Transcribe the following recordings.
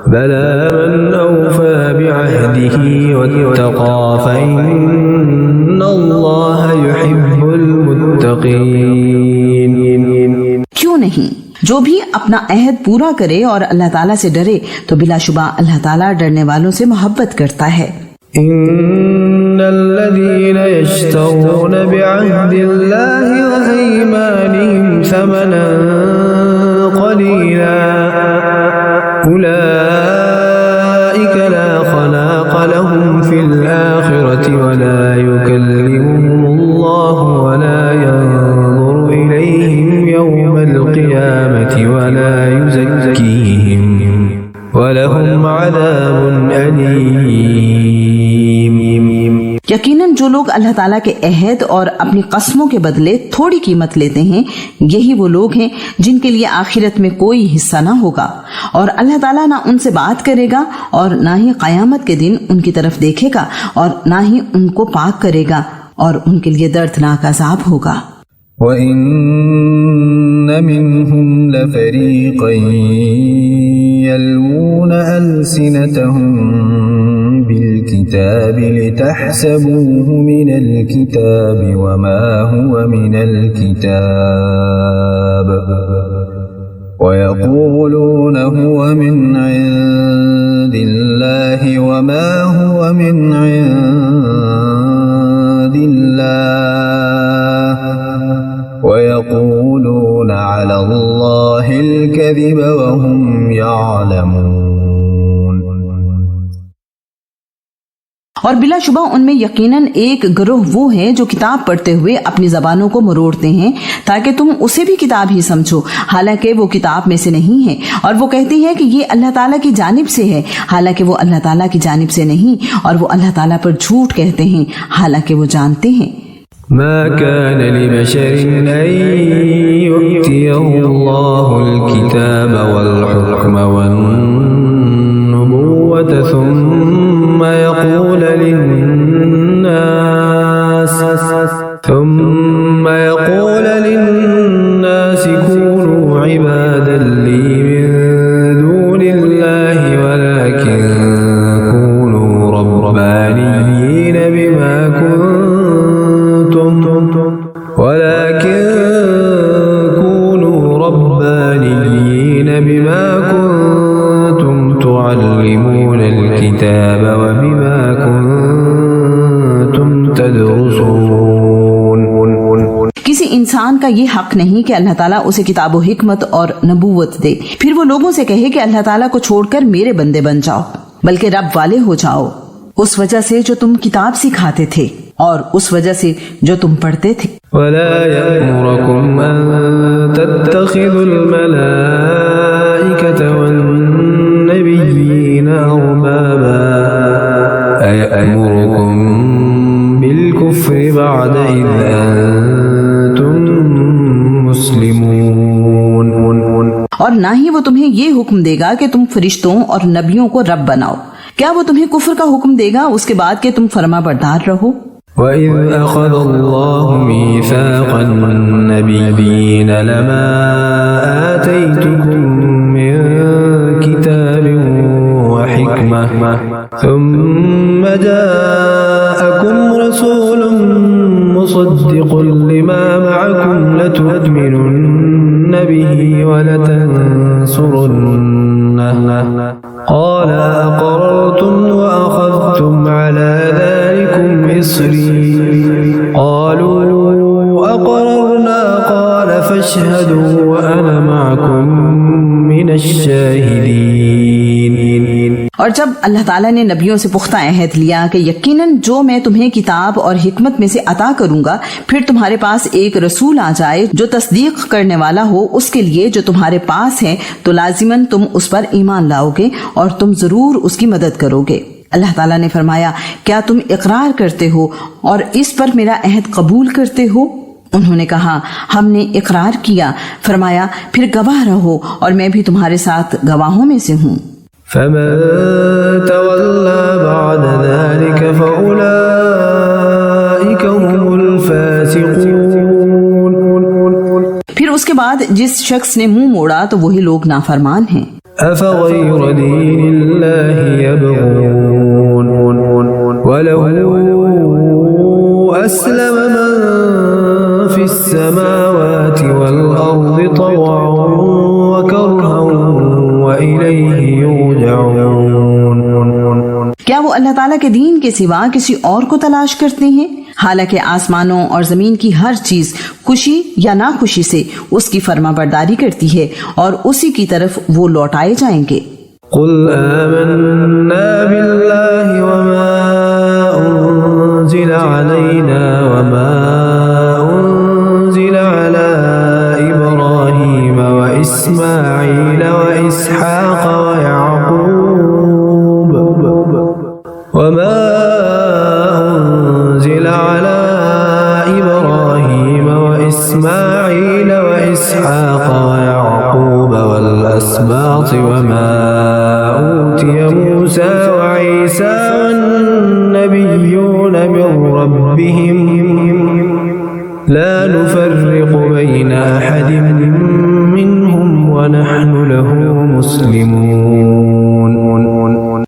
بلى من أوفى بعهده واتقى فإن الله يحب المتقين. کیوں نہیں، جو بھی اپنا عہد پورا کرے اور اللہ تعالیٰ سے ڈرے تو بلا شبہ اللہ تعالیٰ ڈرنے والوں سے محبت کرتا ہے. إن الذين يشترون بعهد الله وأيمانهم ثمنا قليلا أولئك لا خلاق لهم في الآخرة ولا يكلمهم الله ولا ينظر إليهم يوم القيامة ولا يزكيهم ولهم عذاب أليم. یقیناً جو لوگ اللہ تعالیٰ کے عہد اور اپنی قسموں کے بدلے تھوڑی قیمت لیتے ہیں، یہی وہ لوگ ہیں جن کے لیے آخرت میں کوئی حصہ نہ ہوگا، اور اللہ تعالیٰ نہ ان سے بات کرے گا اور نہ ہی قیامت کے دن ان کی طرف دیکھے گا اور نہ ہی ان کو پاک کرے گا، اور ان کے لیے دردناک عذاب ہوگا. وَإِنَّ مِنْهُمْ لَفَرِيقًا يَلْوُونَ أَلْسِنَتَهُمْ بالكتاب لتحسبوه من الكتاب وما هو من الكتاب ويقولون هو من عند الله وما هو من عند الله ويقولون على الله الكذب وهم يعلمون. اور بلا شبہ ان میں یقیناً ایک گروہ وہ ہے جو کتاب پڑھتے ہوئے اپنی زبانوں کو مروڑتے ہیں تاکہ تم اسے بھی کتاب ہی سمجھو، حالانکہ وہ کتاب میں سے نہیں ہے، اور وہ کہتے ہیں کہ یہ اللہ تعالیٰ کی جانب سے ہے، حالانکہ وہ اللہ تعالیٰ کی جانب سے نہیں، اور وہ اللہ تعالیٰ پر جھوٹ کہتے ہیں حالانکہ وہ جانتے ہیں. ما كان لبشر أن يؤتيه الله الكتاب والحكم والنبوة ثم يقول للناس كونوا عبادا لي من دون الله ولكن كونوا ربانيين بما كنتم تعلمون الكتاب وبما كنتم تدرسون. کسی انسان کا یہ حق نہیں کہ اللہ تعالیٰ اسے کتاب و حکمت اور نبوت دے، پھر وہ لوگوں سے کہے کہ اللہ تعالیٰ کو چھوڑ کر میرے بندے بن جاؤ، بلکہ رب والے ہو جاؤ اس وجہ سے جو تم کتاب سکھاتے تھے اور اس وجہ سے جو تم پڑھتے تھے. ولا يأمركم أن تتخذوا الملائكة والنبيين أربابا أيأمركم بالكفر بعد إذ أنتم مسلمون. اور نہ ہی وہ تمہیں یہ حکم دے گا کہ تم فرشتوں اور نبیوں کو رب بناؤ. کیا وہ تمہیں کفر کا حکم دے گا اس کے بعد کہ تم فرما بردار رہو؟ وَإِذْ أَخَذَ اللَّهُ مِيثَاقَ النَّبِيِّينَ لَمَا آتَيْتُكُم مِّن كِتَابٍ وَحِكْمَةٍ ثُمَّ جَاءَكُمْ رَسُولٌ مُصَدِّقٌ لِّمَا مَعَكُمْ لَتُؤْمِنُنَّ بِهِ وَلَتَنصُرُنَّهُ قَالَ أَقَرَرْتُمْ وَأَخَذْتُمْ عَلَى ذَلِكُمْ إِصْرِي قَالُوا أَقَرَرْنَا قَالَ فَاشْهَدُوا وَأَنَا مَعَكُمْ مِنَ الشَّاهِدِينَ. اور جب اللہ تعالیٰ نے نبیوں سے پختہ عہد لیا کہ یقیناً جو میں تمہیں کتاب اور حکمت میں سے عطا کروں گا، پھر تمہارے پاس ایک رسول آ جائے جو تصدیق کرنے والا ہو اس کے لیے جو تمہارے پاس ہے، تو لازماً تم اس پر ایمان لاؤ گے اور تم ضرور اس کی مدد کرو گے. اللہ تعالیٰ نے فرمایا، کیا تم اقرار کرتے ہو اور اس پر میرا عہد قبول کرتے ہو؟ انہوں نے کہا، ہم نے اقرار کیا. فرمایا، پھر گواہ رہو اور میں بھی تمہارے ساتھ گواہوں میں سے ہوں. فَمَن تَوَلَّى بَعْدَ ذَلِكَ فَأُولَئِكَ هُمُ الْفَاسِقُونَ. پھر اس کے بعد جس شخص نے منہ موڑا تو وہی لوگ نافرمان ہیں. أفغير دين الله يبغون وله أسلم من في السماوات والأرض طوعا وكرها وإليه يرجعون. کیا وہ اللہ تعالیٰ کے دین کے سوا کسی اور کو تلاش کرتے ہیں؟ حالانکہ آسمانوں اور زمین کی ہر چیز خوشی یا ناخوشی سے اس کی فرما برداری کرتی ہے اور اسی کی طرف وہ لوٹائے جائیں گے. قل آمنا بالله وما أنزل علينا وما أنزل على إبراهيم وإسماعيل وإسحاق ويعقوب وما أنزل على إبراهيم وإسماعيل وإسحاق ويعقوب والأسباط وما أوتي موسى وعيسى والنبيون من ربهم لا نفرق بين أحد منهم ونحن له مسلمون.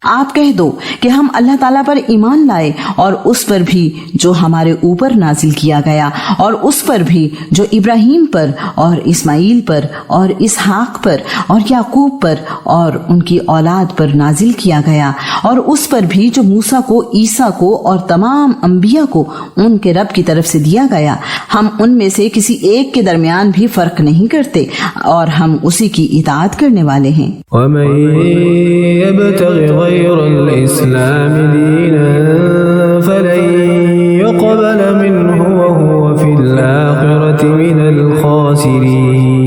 آپ کہہ دو کہ ہم اللہ تعالیٰ پر ایمان لائے اور اس پر بھی جو ہمارے اوپر نازل کیا گیا اور اس پر بھی جو ابراہیم پر اور اسماعیل پر اور اسحاق پر اور یعقوب پر اور ان کی اولاد پر نازل کیا گیا اور اس پر بھی جو موسیٰ کو، عیسیٰ کو اور تمام انبیاء کو ان کے رب کی طرف سے دیا گیا. ہم ان میں سے کسی ایک کے درمیان بھی فرق نہیں کرتے اور ہم اسی کی اطاعت کرنے والے ہیں. ومن يبتغ غير الإسلام دينا فلن يقبل منه وهو في الآخرة من الخاسرين.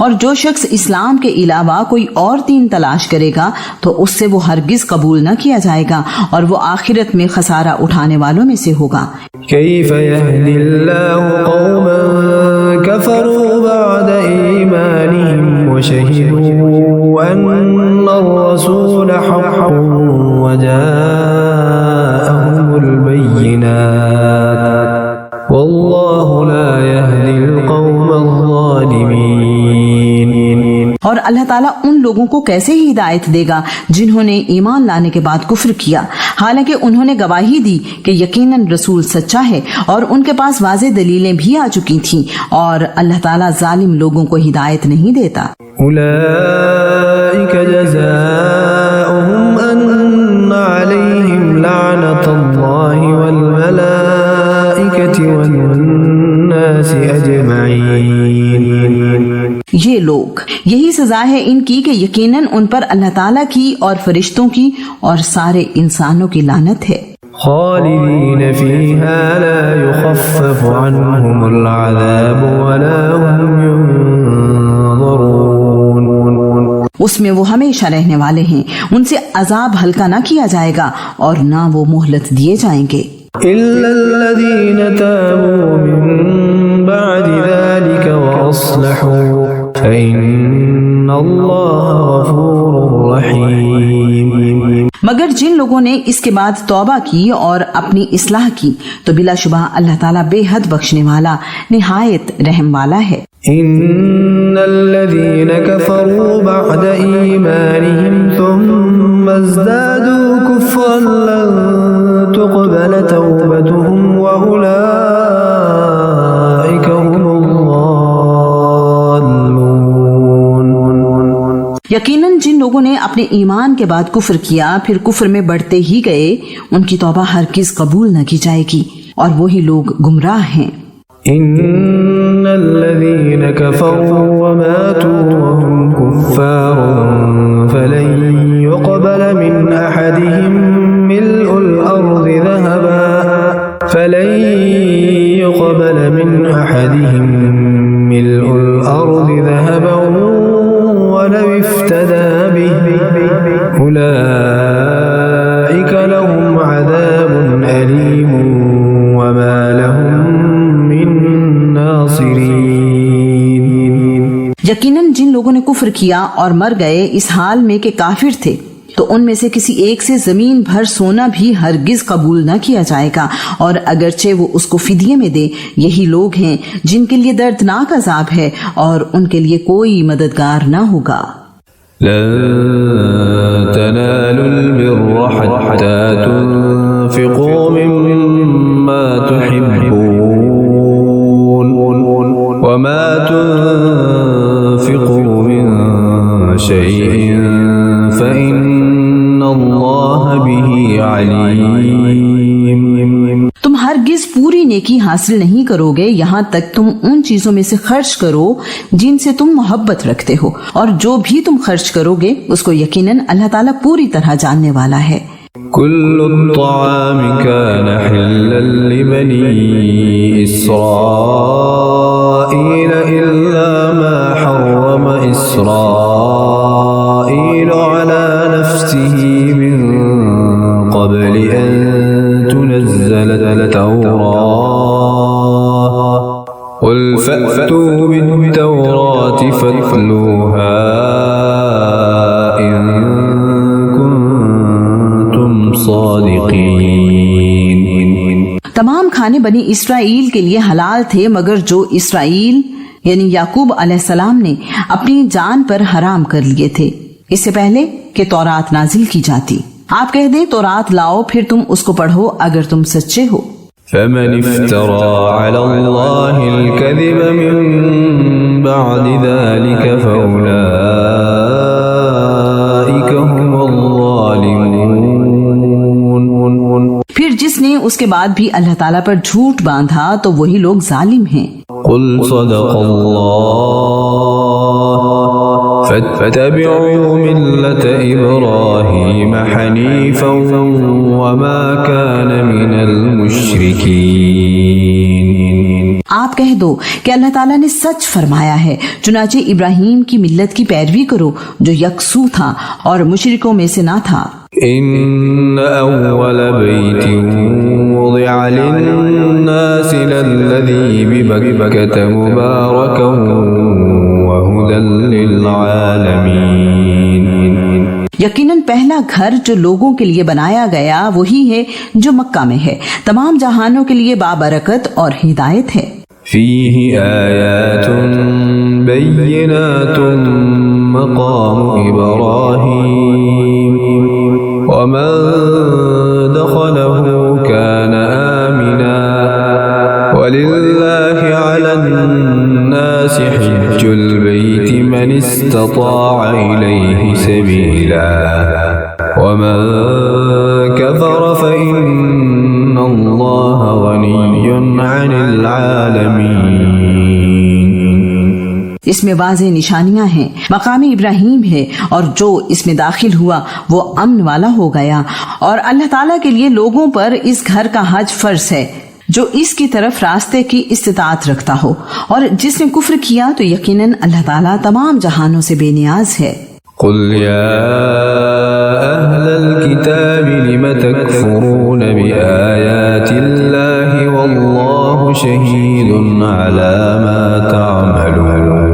اور جو شخص اسلام کے علاوہ کوئی اور دین تلاش کرے گا تو اس سے وہ ہرگز قبول نہ کیا جائے گا اور وہ آخرت میں خسارہ اٹھانے والوں میں سے ہوگا. كيف يهدي الله قوما كفروا بعد إيمانهم وشهدوا أن الرسول حق وجاءهم البينات والله لا يهدي القوم الظالمين. اور اللہ تعالیٰ ان لوگوں کو کیسے ہی ہدایت دے گا جنہوں نے ایمان لانے کے بعد کفر کیا حالانکہ انہوں نے گواہی دی کہ یقیناً رسول سچا ہے اور ان کے پاس واضح دلیلیں بھی آ چکی تھیں اور اللہ تعالیٰ ظالم لوگوں کو ہدایت نہیں دیتا. أولئك جزاؤهم أن عليهم لعنة الله والملائكة والناس أجمعين. یہ لوگ یہی سزا ہے ان کی کہ یقیناً ان پر اللہ تعالیٰ کی اور فرشتوں کی اور سارے انسانوں کی لعنت ہے. خالدين فيها لا يخفف عنهم العذاب ولا هم ينظرون. اس میں وہ ہمیشہ رہنے والے ہیں، ان سے عذاب ہلکا نہ کیا جائے گا اور نہ وہ مہلت دیے جائیں گے. إلا الذين تابوا من بعد ذلك وأصلحوا فإن الله غفور رحيم. مگر جن لوگوں نے اس کے بعد توبہ کی اور اپنی اصلاح کی تو بلا شبہ اللہ تعالیٰ بے حد بخشنے والا نہایت رحم والا ہے. إن الذين كفروا بعد إيمانهم ثم ازدادوا كفرا لن تقبل توبتهم وأولئك هم الضالون. یقیناً جن لوگوں نے اپنے ایمان کے بعد کفر کیا پھر کفر میں بڑھتے ہی گئے ان کی توبہ ہرگز قبول نہ کی جائے گی اور وہی لوگ گمراہ ہیں. إن الذين كفروا وماتوا وهم كفار فلن يقبل من أحدهم ملء الأرض ذهبا ولو افتدى به أولئك لهم عذاب أليم وما لهم من ناصرين. یقیناً جن لوگوں نے کفر کیا اور مر گئے اس حال میں کہ کافر تھے تو ان میں سے کسی ایک سے زمین بھر سونا بھی ہرگز قبول نہ کیا جائے گا اور اگرچہ وہ اس کو فدیے میں دے. یہی لوگ ہیں جن کے لیے دردناک عذاب ہے اور ان کے لیے کوئی مددگار نہ ہوگا. لن تنالوا البر حتى تنفقوا مما تحبون وما تنفقوا من شيء فإن الله به عليم. تم ہرگز پوری نیکی حاصل نہیں کرو گے یہاں تک تم ان چیزوں میں سے خرچ کرو جن سے تم محبت رکھتے ہو، اور جو بھی تم خرچ کرو گے اس کو یقیناً اللہ تعالیٰ پوری طرح جاننے والا ہے. كل الطعام كان حلا لبني إسرائيل إلا ما حرم إسرائيل على نفسه من قبل أن تنزل التوراة قل فأتوا بالتوراة فاتلوها إن كنتم صادقين. تمام کھانے بنی اسرائیل کے لیے حلال تھے مگر جو اسرائیل یعنی یعقوب علیہ السلام نے اپنی جان پر حرام کر لیے تھے اس سے پہلے کہ تورات نازل کی جاتی. آپ کہہ دیں تورات لاؤ پھر تم اس کو پڑھو اگر تم سچے ہو. فمن افترى على الله الكذب من بعد ذلك فأولئك هم الظالمون. پھر جس نے اس کے بعد بھی اللہ تعالیٰ پر جھوٹ باندھا تو وہی لوگ ظالم ہیں. قل صدق الله فاتبعوا ملة إبراهيم حنيفا وما كان من المشركين. آپ کہہ دو کہ اللہ تعالیٰ نے سچ فرمایا ہے، چنانچہ ابراہیم کی ملت کی پیروی کرو جو یکسو تھا اور مشرکوں میں سے نہ تھا. إن أول بيت وضع للناس للذي ببكة مباركا وهدى للعالمين. یقیناً پہلا گھر جو لوگوں کے لیے بنایا گیا وہی ہے جو مکہ میں ہے، تمام جہانوں کے لیے بابرکت اور ہدایت ہے. فيه آيات بينات مقام إبراهيم ومن دخله كان آمنا ولله على الناس حج البيت من استطاع إليه سبيلا ومن كفر فإن الله غني عن العالمين. اس میں واضح نشانیاں ہیں، مقام ابراہیم ہے اور جو اس میں داخل ہوا وہ امن والا ہو گیا، اور اللہ تعالیٰ کے لیے لوگوں پر اس گھر کا حج فرض ہے جو اس کی طرف راستے کی استطاعت رکھتا ہو، اور جس نے کفر کیا تو یقیناً اللہ تعالیٰ تمام جہانوں سے بے نیاز ہے. قل يا أهل الكتاب لم تكفرون بآيات الله والله شهيد على ما تعملون.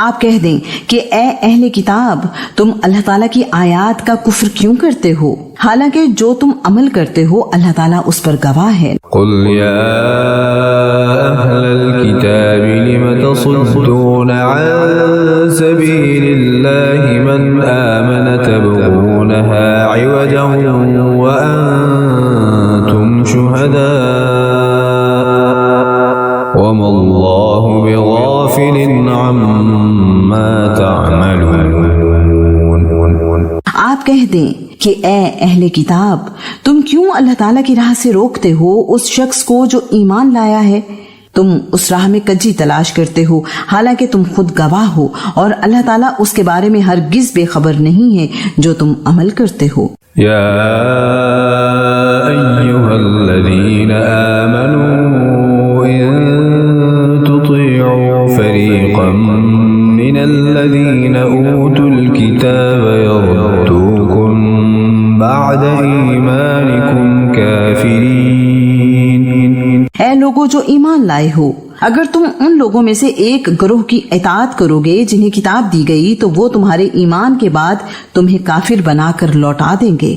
آپ کہہ دیں کہ اے اہل کتاب تم اللہ تعالیٰ کی آیات کا کفر کیوں کرتے ہو حالانکہ جو تم عمل کرتے ہو اللہ تعالیٰ اس پر گواہ ہے. قل يا أهل الكتاب لم تصدون عن سبيل الله من آمن تبغونها عوجا وأنتم شهداء وما الله بغافل عما تعملون. آپ کہہ دیں کہ اے اہل کتاب تم کیوں اللہ تعالیٰ کی راہ سے روکتے ہو اس شخص کو جو ایمان لایا ہے؟ تم اس راہ میں کجی تلاش کرتے ہو حالانکہ تم خود گواہ ہو، اور اللہ تعالیٰ اس کے بارے میں ہرگز بے خبر نہیں ہے جو تم عمل کرتے ہو. يا أيها الذين آمنوا إن تطيعوا فريقا من الذين أوتوا الكتاب يردوكم بعد إيمانكم كافرين. اے لوگو جو ایمان لائے ہو، اگر تم ان لوگوں میں سے ایک گروہ کی اطاعت کرو گے جنہیں کتاب دی گئی تو وہ تمہارے ایمان کے بعد تمہیں کافر بنا کر لوٹا دیں گے.